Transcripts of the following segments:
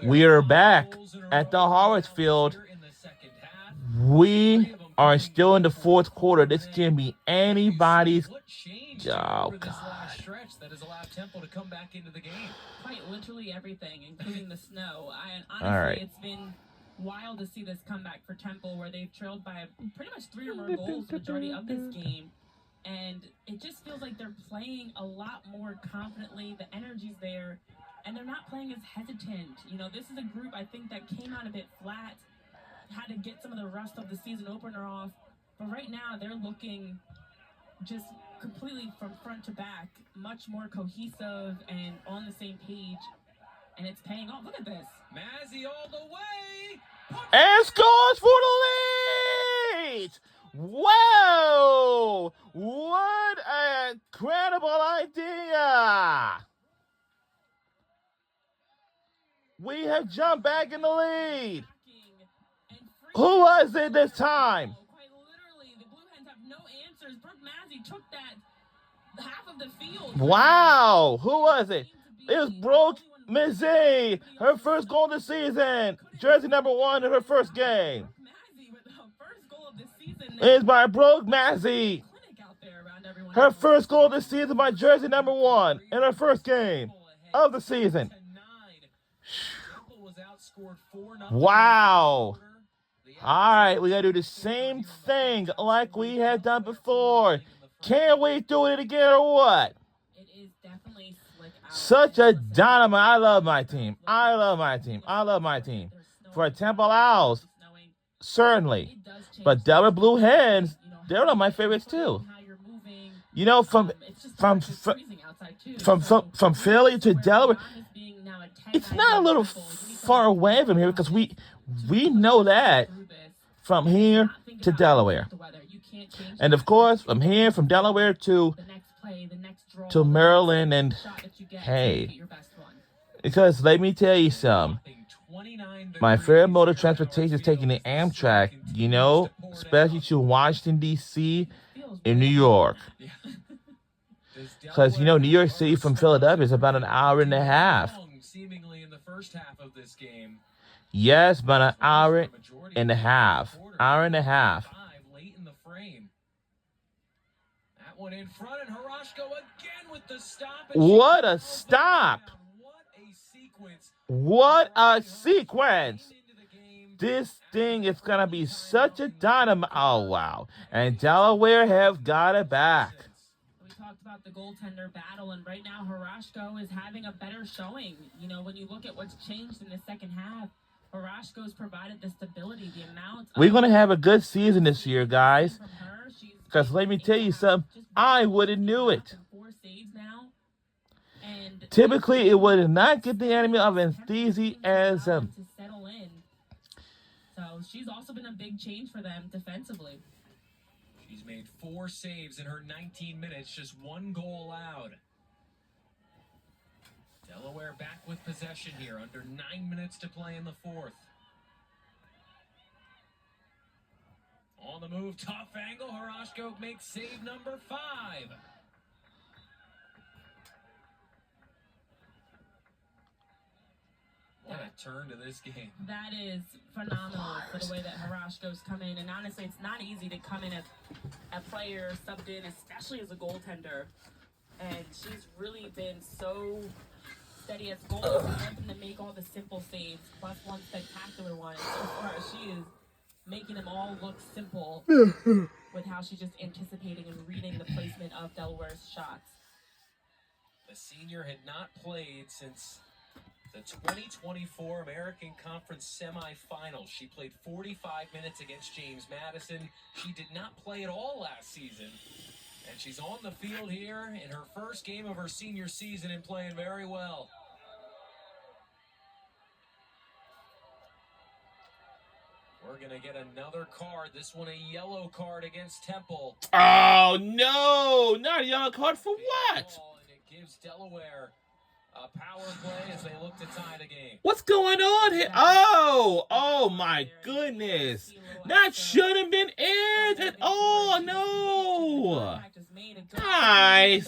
We are back at the Harvest Field. We are still in the fourth quarter. This can be anybody's. Oh, God. That has allowed Temple to come back into the game. Quite literally everything, including the snow. Honestly, All right. it's been wild to see this comeback for Temple, where they've trailed by pretty much 3 or more goals the majority of this game. And it just feels like they're playing a lot more confidently. The energy's there, and they're not playing as hesitant. You know, this is a group, I think, that came out a bit flat, had to get some of the rust of the season opener off. But right now, they're looking just completely from front to back, much more cohesive and on the same page. And it's paying off. Look at this. Mazzy all the way. And scores for the lead! Whoa! What an incredible idea! We have jumped back in the lead. Who was it this time? Quite literally, the Blue Hens have no answers. Brooke Mazzy took that half of the field. Wow! Who was it? It was Brooke Mazzy, her first goal of the season. Jersey number 1 in her first game. It's by Brooke Mazzy. Her first goal of the season by jersey number 1 in her first game of the season. Wow. All right, we got to do the same thing like we have done before. Can't we do it again or what? Such a dynamite. I love my team. I love my team. I love my team. For Temple Owls, certainly. But Delaware Blue Hens, they're one of my favorites too. You know, from Philly to Delaware, it's not a little far away from here because we know that from here to Delaware. And of course, from here, from Delaware to Maryland, and hey, because let me tell you something. My favorite mode of transportation is taking the Amtrak, you know, especially to Washington, D.C. and New York. Because, you know, New York City from Philadelphia is about an hour and a half. Yes, about an hour and a half. Hour and a half. One in front, and Harashko again with the stop. What a stop! What a sequence! This thing is going to be such a dynamite. Oh, wow. And Delaware have got it back. We talked about the goaltender battle, and right now Harashko is having a better showing. You know, when you look at what's changed in the second half, Harashko's provided the stability, the amount. We're going to have a good season this year, guys. Because let me tell you something, I wouldn't knew it. Typically, it would not get the enemy of enthusiasm. So she's also been a big change for them defensively. She's made 4 saves in her 19 minutes, just 1 goal allowed. Delaware back with possession here, under 9 minutes to play in the 4th. On the move, tough angle. Harashko makes save number 5. What a turn to this game. That is phenomenal for the way that Harashko's come in. And honestly, it's not easy to come in as a player subbed in, especially as a goaltender. And she's really been so steady as goals and to make all the simple saves, plus one spectacular one. So far, she is making them all look simple with how she's just anticipating and reading the placement of Delaware's shots. The senior had not played since the 2024 American Conference semifinals. She played 45 minutes against James Madison. She did not play at all last season. And she's on the field here in her first game of her senior season and playing very well. We're going to get another card. This one a yellow card against Temple. Oh, no. Not a yellow card for what? And it gives Delaware a power play as they look to tie the game. What's going on here? Oh my goodness. That should have been it at all. No. Guys.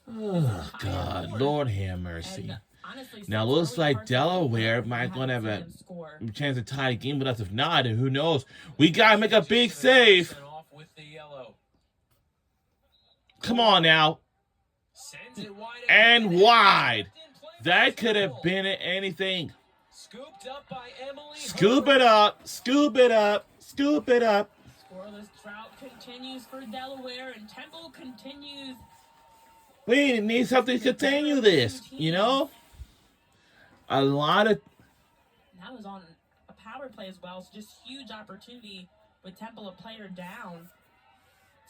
Oh, God. Lord have mercy. honestly, Now, since looks early like parts of the Delaware game, we might going to have haven't seen them score. a chance to tie the game with us. If not, and who knows? We got to make a big save. Sent off with the yellow. Come on now. Sends it wide And again. wide. In play by That could have Temple. been anything. Scooped up by Emily. Scoop Herbert. it up. Scoop it up. Scoop it up. Scoreless drought continues for Delaware, and Temple continues. We need something to continue this, you know? A lot of... That was on a power play as well, so just huge opportunity with Temple, a player down,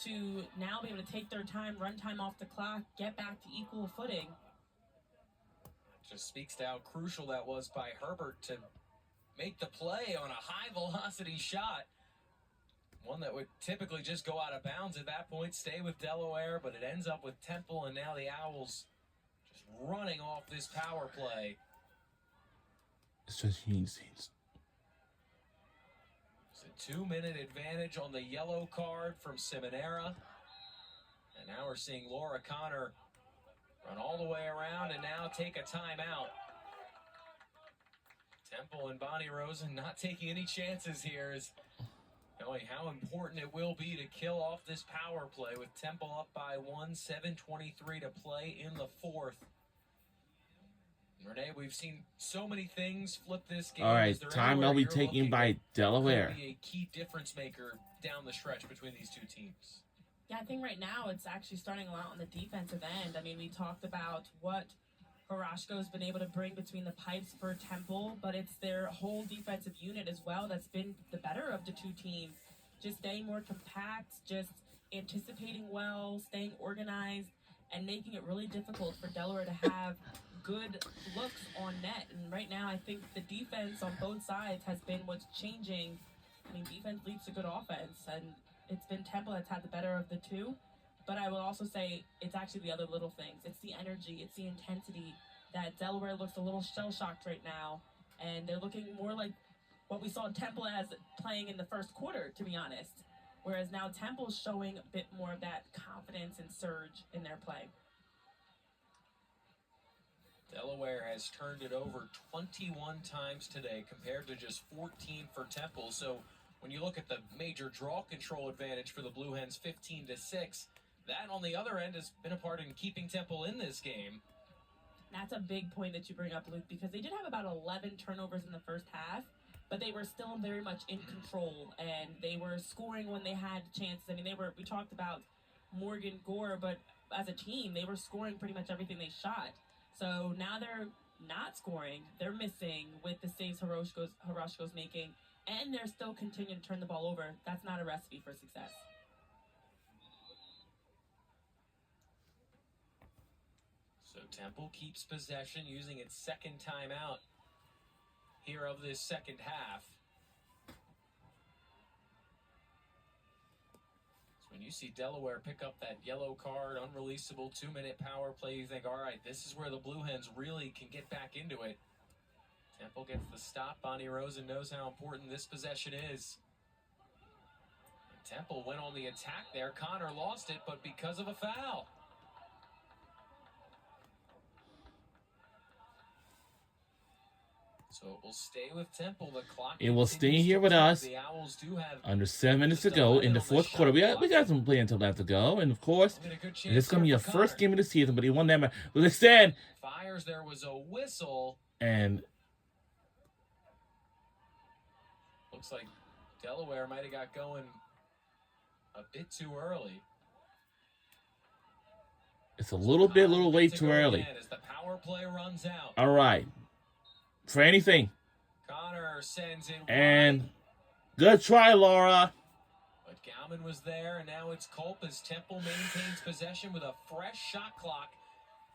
to now be able to take their time, run time off the clock, get back to equal footing. Just speaks to how crucial that was by Herbert to make the play on a high velocity shot. One that would typically just go out of bounds at that point, stay with Delaware, but it ends up with Temple, and now the Owls just running off this power play. It's just It's a 2-minute advantage on the yellow card from Simonera. And now we're seeing Laura Connor run all the way around and now take a timeout. Temple and Bonnie Rosen not taking any chances here, is knowing how important it will be to kill off this power play with Temple up by 1, 7:23 to play in the fourth. Renee, we've seen so many things flip this game. All right, Is there time anywhere will be you're taken looking by that Delaware. could be a key difference maker down the stretch between these two teams? Yeah, I think right now it's actually starting a lot on the defensive end. I mean, we talked about what Horashko's been able to bring between the pipes for Temple, but it's their whole defensive unit as well that's been the better of the two teams. Just staying more compact, just anticipating well, staying organized, and making it really difficult for Delaware to have good looks on net. And right now, I think the defense on both sides has been what's changing. I mean, defense leads to good offense, and it's been Temple that's had the better of the two. But I will also say it's actually the other little things. It's the energy, it's the intensity that Delaware looks a little shell-shocked right now, and they're looking more like what we saw Temple as playing in the first quarter, to be honest. Whereas now Temple's showing a bit more of that confidence and surge in their play. Delaware has turned it over 21 times today compared to just 14 for Temple. So when you look at the major draw control advantage for the Blue Hens, 15-6, that on the other end has been a part in keeping Temple in this game. That's a big point that you bring up, Luke, because they did have about 11 turnovers in the first half, but they were still very much in control, and they were scoring when they had chances. I mean, we talked about Morgan Gore, but as a team, they were scoring pretty much everything they shot. So now they're not scoring. They're missing with the saves Horashko's making, and they're still continuing to turn the ball over. That's not a recipe for success. So Temple keeps possession using its second timeout here of this second half. So when you see Delaware pick up that yellow card, unreleasable 2-minute power play, you think, all right, this is where the Blue Hens really can get back into it. Temple gets the stop. Bonnie Rosen knows how important this possession is. And Temple went on the attack there. Connor lost it, but because of a foul. So it will stay with Temple. The clock. It will stay here with us. The Owls do have Under 7 minutes to go in the fourth quarter. We got some playing until left to go, and of course, it's gonna be your first game of the season. But he won that match. But instead, fires. There was a whistle, and looks like Delaware might have got going a bit too early. It's a little way too early. As the power play runs out. All right. For anything. Connor sends it and wide. Good try, Laura. But Gauman was there, and now it's Culp as Temple maintains possession with a fresh shot clock.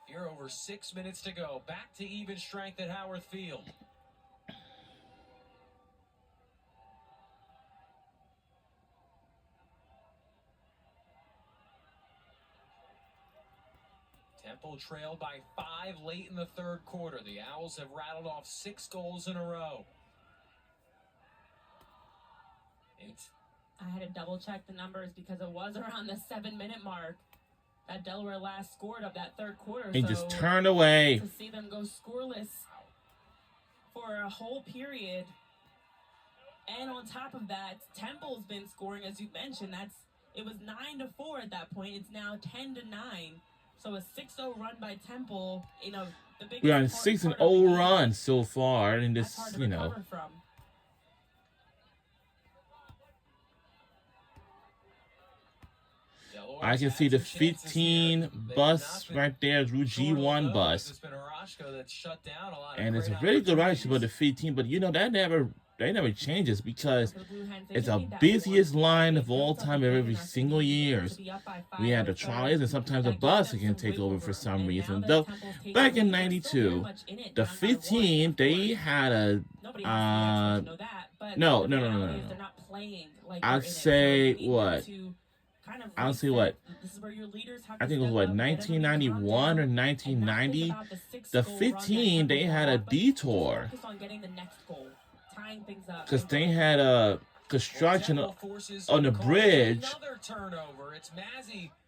Here over 6 minutes to go. Back to even strength at Howard Field. Temple trailed by 5 late in the third quarter. The Owls have rattled off 6 goals in a row. I had to double check the numbers because it was around the 7-minute mark. that Delaware last scored of that third quarter. He so just turned away. to see them go scoreless for a whole period. And on top of that, Temple's been scoring, as you mentioned. It was 9-4 at that point. It's now 10-9. So a 6-0 run by Temple. You know, the biggest We're on a 6-0 run so far in this, you know. I can see the 15 bus right there, Route G1 bus. And it's a really good ride about the 15, but you know, that never changes because it's the busiest line of all time every single year. We had the trolleys and sometimes the bus can take over for some reason. Though back in '92, the 15 they had a no. I'd say what? I don't see what. I think it was what 1991 or 1990. The 15 they had a detour because they had a construction on the bridge,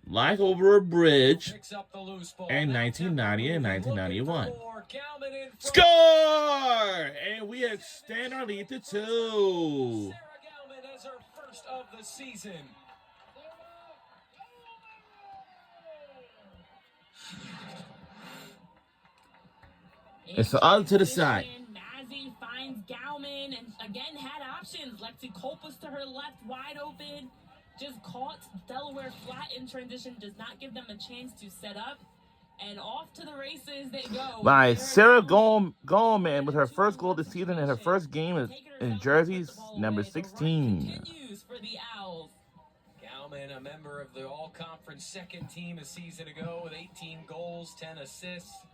like over a bridge, in 1990 and 1991. Score! And we extend our lead to 2. Sarah Galman has her first of the season. It's out to the side. Mazzy finds Galman and again had options. Lexi Culp was to her left, wide open. Just caught Delaware flat in transition. Does not give them a chance to set up. And off to the races they go. By Sarah Goldman with her first goal this season and her first game in jerseys number 16. Continues for the Owls. Galman, a member of the all-conference second team a season ago with 18 goals, 10 assists.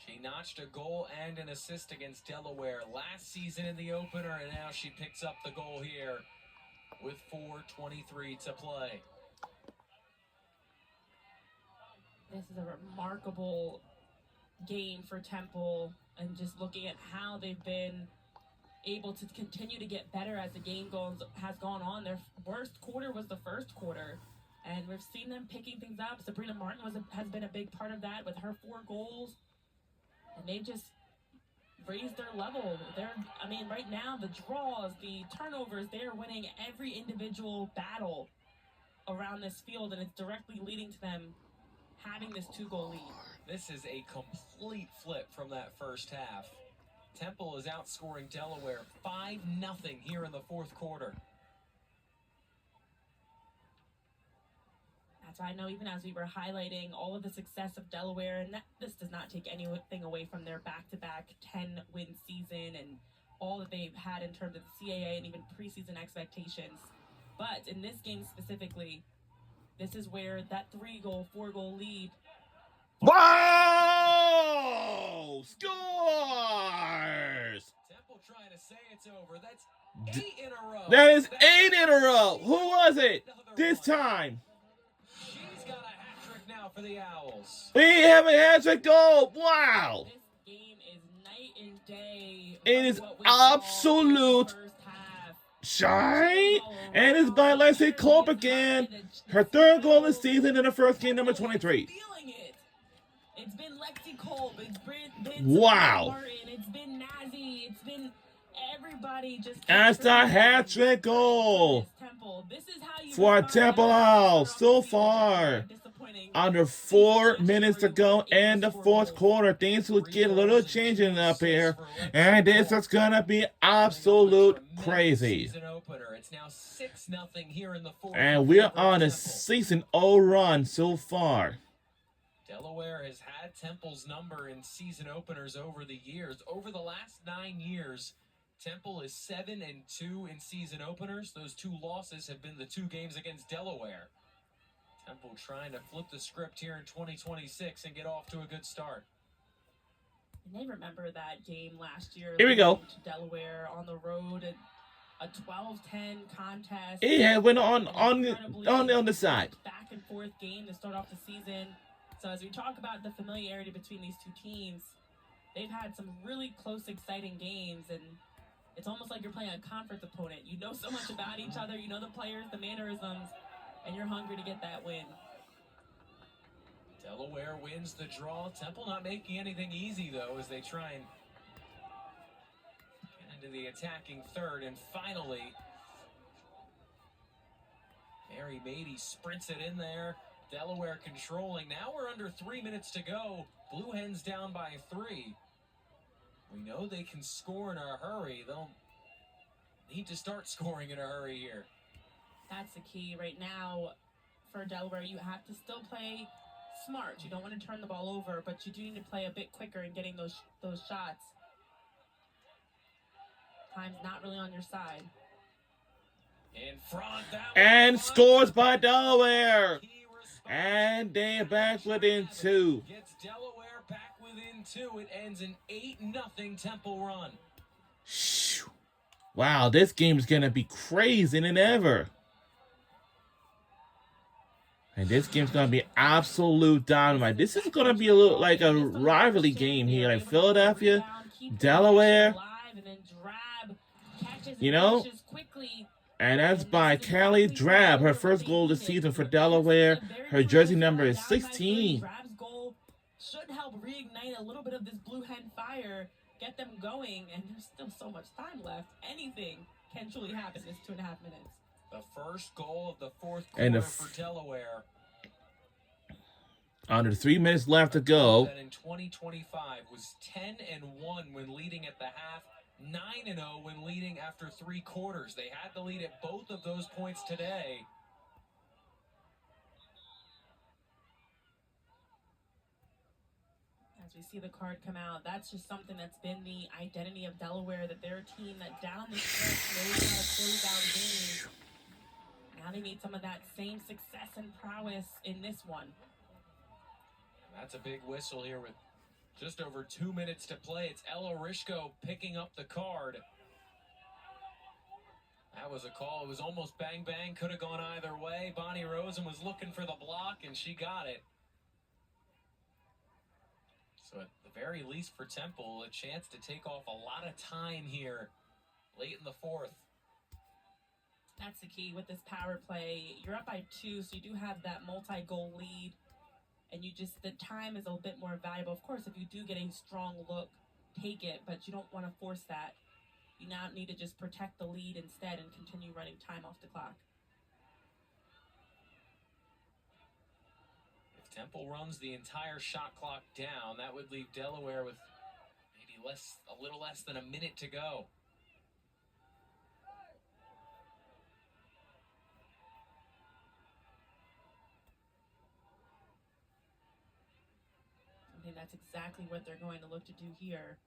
She notched a goal and an assist against Delaware last season in the opener, and now she picks up the goal here with 4:23 to play. This is a remarkable game for Temple, and just looking at how they've been able to continue to get better as the game has gone on. Their worst quarter was the first quarter, and we've seen them picking things up. Sabrina Martin has been a big part of that with her 4 goals. And they've just raised their level. Right now, the draws, the turnovers, they're winning every individual battle around this field, and it's directly leading to them having this 2-goal lead. This is a complete flip from that first half. Temple is outscoring Delaware 5-0 here in the fourth quarter. So I know even as we were highlighting all of the success of Delaware, and this does not take anything away from their back-to-back 10-win season and all that they've had in terms of the CAA and even preseason expectations. But in this game specifically, this is where that 3-goal, 4-goal lead. Wow! Scores! Temple trying to say it's over. That's 8 in a row. That is 8 in a row. Who was it this time? She's got a hat trick now for the Owls. We have a hat-trick goal. Wow. This game is night and day. It is absolute shine. And it's by Lexi Culp again. Her 3rd goal this season in her first game, number 23. It's been Lexi Culp. It's been wow. Martin. It's been Mazzy. It's been everybody just. That's the hat-trick goal This is how you for Temple Owls so far. Under 4 minutes to go in the fourth quarter. Things will get a little changing up here. And this is going to be absolute crazy. And we're on a 6-0 run so far. Delaware has had Temple's number in season openers over the years. Over the last 9 years, Temple is 7-2 in season openers. Those 2 losses have been the 2 games against Delaware. Temple trying to flip the script here in 2026 and get off to a good start. And they remember that game last year. Here we go. Delaware on the road, a 12-10 contest. Yeah, went on the side. Back and forth game to start off the season. So as we talk about the familiarity between these 2 teams, they've had some really close, exciting games, and it's almost like you're playing a conference opponent. You know so much about each other. You know the players, the mannerisms, and you're hungry to get that win. Delaware wins the draw. Temple not making anything easy, though, as they try and get into the attacking third. And finally, Mary Mady sprints it in there. Delaware controlling. Now we're under 3 minutes to go. Blue Hens down by 3. We know they can score in a hurry. They'll need to start scoring in a hurry here. That's the key right now for Delaware. You have to still play smart. You don't want to turn the ball over, but you do need to play a bit quicker in getting those shots. Time's not really on your side. In front, And scores by Delaware. And they're back within 2. Gets Delaware back within 2. It ends an 8-0 Temple run. Wow, this game is going to be crazier than ever. And this game's going to be absolute dynamite. This is going to be a little like a rivalry game here. Like Philadelphia, Delaware. You know? And that's by Callie Drab. Her first goal this season for Delaware. Her jersey number is 16. Drab's goal should help reignite a little bit of this Blue Hen fire. Get them going. And there's still so much time left. Anything can truly happen in this 2.5 minutes. The first goal of the fourth quarter for Delaware. Under 3 minutes left to go. That in 2025 was 10-1 when leading at the half, 9-0 when leading after 3 quarters. They had the lead at both of those points today. As we see the card come out, that's just something that's been the identity of Delaware, that they're a team that down the stretch knows how to close out games. Now they need some of that same success and prowess in this one. That's a big whistle here with just over 2 minutes to play. It's Ella Rishko picking up the card. That was a call. It was almost bang bang. Could have gone either way. Bonnie Rosen was looking for the block, and she got it. So at the very least for Temple, a chance to take off a lot of time here late in the fourth. That's the key with this power play. You're up by 2, so you do have that multi-goal lead. And the time is a bit more valuable. Of course, if you do get a strong look, take it, but you don't want to force that. You now need to just protect the lead instead and continue running time off the clock. If Temple runs the entire shot clock down, that would leave Delaware with maybe a little less than a minute to go. That's exactly what they're going to look to do here.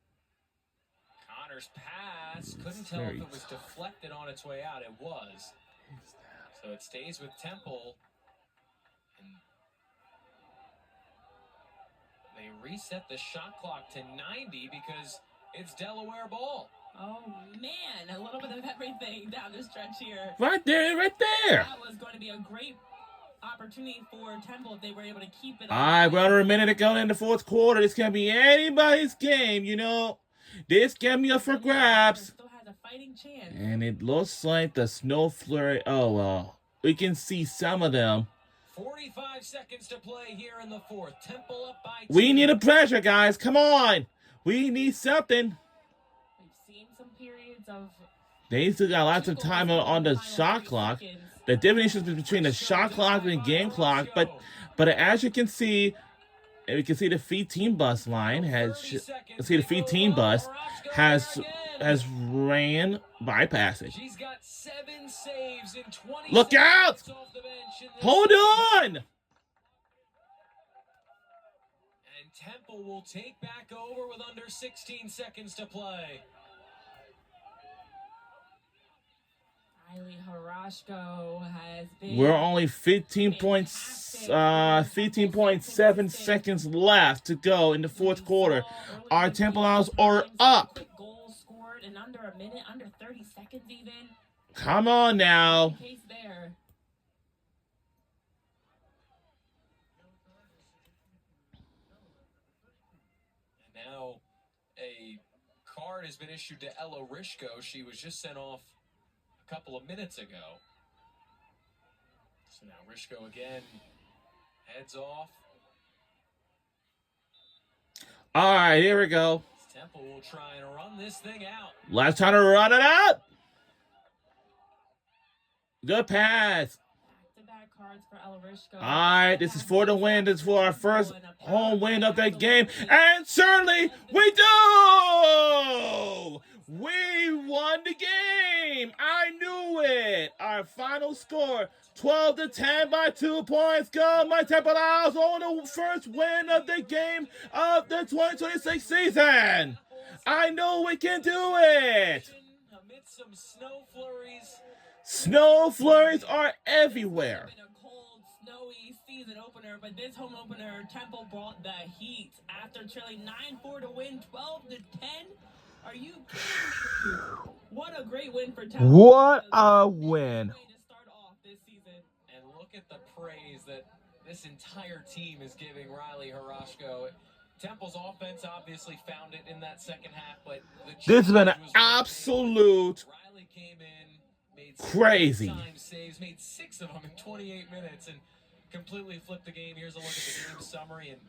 Connor's pass. Couldn't tell if it was deflected on its way out. It was. So it stays with Temple. And they reset the shot clock to 90 because it's Delaware ball. Oh, man. A little bit of everything down the stretch here. Right there, right there. That was going to be a great opportunity for Temple if they were able to keep it. All right, we're under a minute to go in the fourth quarter. This can be anybody's game, you know. This can be up for grabs. Still has a fighting chance. And it looks like the snow flurry. Oh, well. We can see some of them. 45 seconds to play here in the fourth. Temple up by 2. We need a pressure, guys. Come on. We need something. We've seen some periods of... They still got lots of time on the shot clock. The difference between the shot clock and the game clock, but as you can see, we can see the feed team bus line has ran by passage. She's got 7 saves in 20. Look out! Hold on! And Temple will take back over with under 16 seconds to play. Riley Harashko has been... We're only 15.7 seconds left to go in the fourth quarter. Our Temple Owls are up. Goals scored in under a minute, under 30 seconds even. Come on now. Case there. And now a card has been issued to Ella Rishko. She was just sent off a couple of minutes ago. So now Rishko again heads off. All right, here we go. Temple will try and run this thing out. Last time to run it out. Good pass. Back-to-back cards for Alarishko. All right, this is for the win. This is for our first home win of that game. And certainly we do! We won the game. I knew it. Our final score, 12-10 by 2 points. Go, my Temple Owls on the first win of the game of the 2026 season. I know we can do it. Amid some snow flurries. Snow flurries are everywhere. It's been a cold, snowy season opener, but this home opener, Temple brought the heat after trailing 9-4 to win 12-10. Are you kidding me? What a great win for Temple. What a win. Way to start off this season. And look at the praise that this entire team is giving Riley Harashko. Temple's offense obviously found it in that second half, but This has been an was absolute Riley came in, made crazy. time saves, made 6 of them in 28 minutes, and completely flipped the game. Here's a look at the game summary, and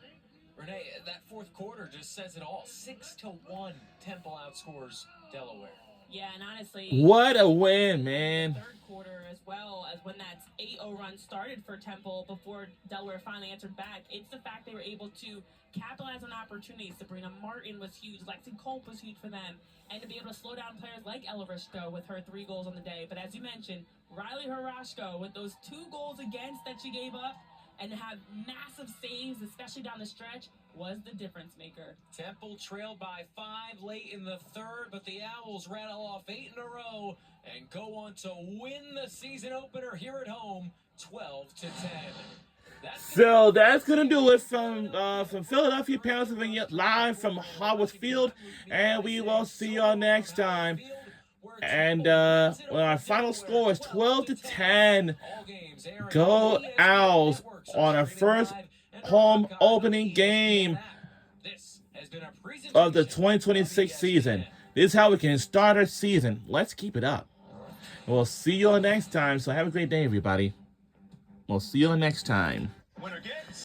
Renee, that fourth quarter just says it all. 6-1, Temple outscores Delaware. Yeah, and honestly, What a win, man. third quarter as well as when that 8-0 run started for Temple before Delaware finally answered back. It's the fact they were able to capitalize on opportunities. Sabrina Martin was huge. Lexi Culp was huge for them. And to be able to slow down players like Ella Rishko with her 3 goals on the day. But as you mentioned, Riley Harashko with those 2 goals against that she gave up and to have massive saves, especially down the stretch, was the difference maker. Temple trailed by 5 late in the third, but the Owls rattle off 8 in a row and go on to win the season opener here at home, 12-10. So that's gonna do it from Philadelphia, Pennsylvania, live from Howard Field, and we will see y'all next time. And our final score is 12-10. Go Owls on our first home opening game of the 2026 season. This is how we can start our season. Let's keep it up. We'll see you all next time. So have a great day, everybody. We'll see you all next time.